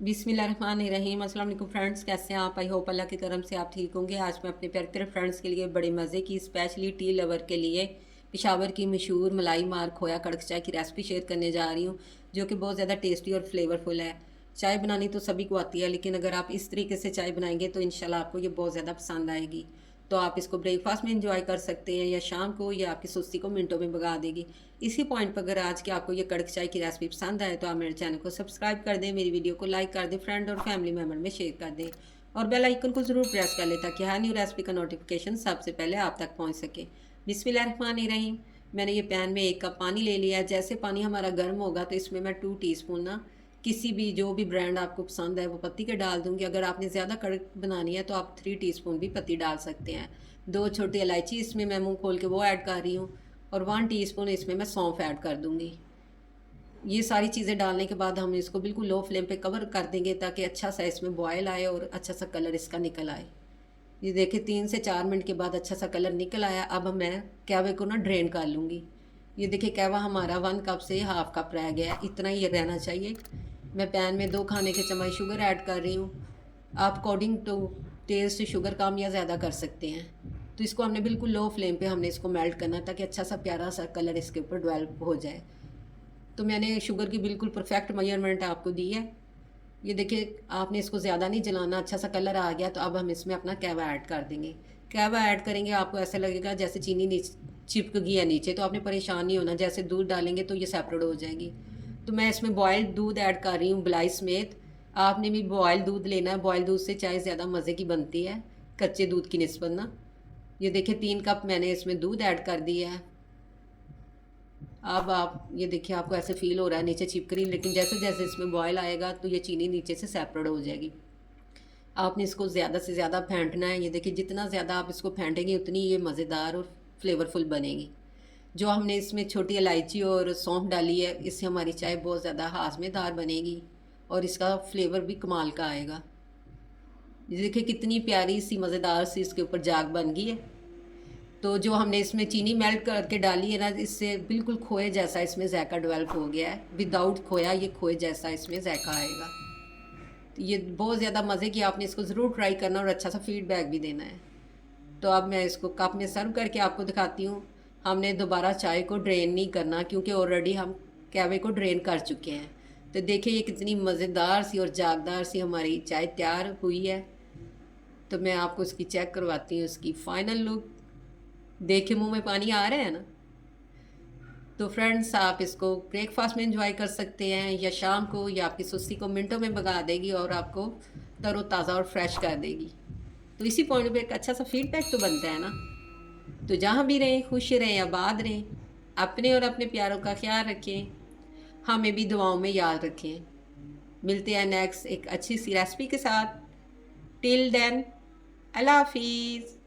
बिस्मिल्लाहिर्रहमानिर्रहीम। अस्सलाम वालेकुम फ्रेंड्स, कैसे हैं आप? आई होप अल्लाह की करम से आप ठीक होंगे। आज मैं अपने प्यारे प्यारे फ्रेंड्स के लिए बड़े मज़े की स्पेशली टी लवर के लिए पेशावर की मशहूर मलाई मार खोया कड़क चाय की रेसिपी शेयर करने जा रही हूँ, जो कि बहुत ज़्यादा टेस्टी और फ्लेवरफुल है। चाय बनानी तो सभी को आती है, लेकिन अगर आप इस तरीके से चाय बनाएंगे तो इंशाल्लाह आपको ये बहुत ज़्यादा पसंद आएगी। तो आप इसको ब्रेकफास्ट में इंजॉय कर सकते हैं या शाम को, या आपकी सुस्ती को मिनटों में भगा देगी। इसी पॉइंट पर अगर आज के आपको ये कड़क चाय की रेसिपी पसंद आए तो आप मेरे चैनल को सब्सक्राइब कर दें, मेरी वीडियो को लाइक कर दें, फ्रेंड और फैमिली मेम्बर में शेयर कर दें और बेल आइकन को ज़रूर प्रेस कर लें ताकि हर न्यू रेसिपी का नोटिफिकेशन सबसे पहले आप तक पहुँच सके। बिस्मिल्लाहिर्रहमानिर्रहीम। मैंने ये पैन में 1 कप पानी ले लिया है। जैसे पानी हमारा गर्म होगा तो इसमें मैं 2 टीस्पून ना किसी भी जो भी ब्रांड आपको पसंद है वो पत्ती के डाल दूंगी। अगर आपने ज़्यादा कड़क बनानी है तो आप 3 टीस्पून भी पत्ती डाल सकते हैं। 2 छोटी इलायची इसमें मैं मुंह खोल के वो ऐड कर रही हूँ और 1 टीस्पून इसमें मैं सौंफ ऐड कर दूंगी। ये सारी चीज़ें डालने के बाद हम इसको बिल्कुल लो फ्लेम पे कवर कर देंगे ताकि अच्छा सा इसमें बॉयल आए और अच्छा सा कलर इसका निकल आए। ये देखिए 3 से 4 मिनट के बाद अच्छा सा कलर निकल आया। अब मैं कहवे को ना ड्रेन कर लूँगी। ये देखिए कहवा हमारा 1 कप से हाफ कप रह गया है, इतना ही रहना चाहिए। मैं पैन में 2 खाने के चम्मच शुगर ऐड कर रही हूँ। आप अकॉर्डिंग टू टेस्ट शुगर कम या ज़्यादा कर सकते हैं। तो इसको हमने बिल्कुल लो फ्लेम पे हमने इसको मेल्ट करना ताकि अच्छा सा प्यारा सा कलर इसके ऊपर डेवलप हो जाए। तो मैंने शुगर की बिल्कुल परफेक्ट मेजरमेंट आपको दी है। ये देखिए आपने इसको ज़्यादा नहीं जलाना, अच्छा सा कलर आ गया तो अब हम इसमें अपना कहवा ऐड कर देंगे। कहवा ऐड करेंगे आपको ऐसा लगेगा जैसे चीनी नीचे चिपक गई है नीचे, तो आपने परेशान नहीं होना। जैसे दूध डालेंगे तो ये सेपरेट हो जाएगी। तो मैं इसमें बॉयल्ड दूध ऐड कर रही हूँ मलाई समेत। आपने भी बॉयल दूध लेना है, बॉयल दूध से चाय ज़्यादा मज़े की बनती है कच्चे दूध की निस्बत ना। ये देखिए 3 कप मैंने इसमें दूध ऐड कर दिया है। अब आप ये देखिए आपको ऐसे फील हो रहा है नीचे चिपक रही, लेकिन जैसे जैसे इसमें बॉयल आएगा तो ये चीनी नीचे से सेपरेट हो जाएगी। आपने इसको ज़्यादा से ज़्यादा फेंटना है। ये देखिए जितना ज़्यादा आप इसको फेंटेंगे उतनी ये मज़ेदार और फ्लेवरफुल बनेगी। जो हमने इसमें छोटी इलायची और सौंफ डाली है, इससे हमारी चाय बहुत ज़्यादा हाजमेदार बनेगी और इसका फ्लेवर भी कमाल का आएगा। ये देखिए कितनी प्यारी सी मज़ेदार सी इसके ऊपर जाग बन गई है। तो जो हमने इसमें चीनी मेल्ट करके डाली है ना, इससे बिल्कुल खोए जैसा इसमें जायका डेवलप हो गया है। विदाउट खोया ये खोए जैसा इसमें जायका आएगा। तो ये बहुत ज़्यादा मज़े की, आपने इसको ज़रूर ट्राई करना और अच्छा सा फीडबैक भी देना है। तो अब मैं इसको कप में सर्व करके आपको दिखाती हूँ। हमने दोबारा चाय को ड्रेन नहीं करना क्योंकि ऑलरेडी हम कहवे को ड्रेन कर चुके हैं। तो देखिए ये कितनी मज़ेदार सी और जागदार सी हमारी चाय तैयार हुई है। तो मैं आपको इसकी चेक करवाती हूँ, इसकी फ़ाइनल लुक। देख के मुँह में पानी आ रहा है ना। तो फ्रेंड्स आप इसको ब्रेकफास्ट में एंजॉय कर सकते हैं या शाम को, या आपकी सुस्ती को मिनटों में भगा देगी और आपको तरोताज़ा और फ्रेश कर देगी। तो इसी पॉइंट पे एक अच्छा सा फीडबैक तो बनता है ना। तो जहाँ भी रहें खुश रहें, आबाद रहें, अपने और अपने प्यारों का ख्याल रखें, हमें भी दुआओं में याद रखें। मिलते हैं नेक्स्ट एक अच्छी सी रेसिपी के साथ। टिल देन, अल्लाह हाफिज़।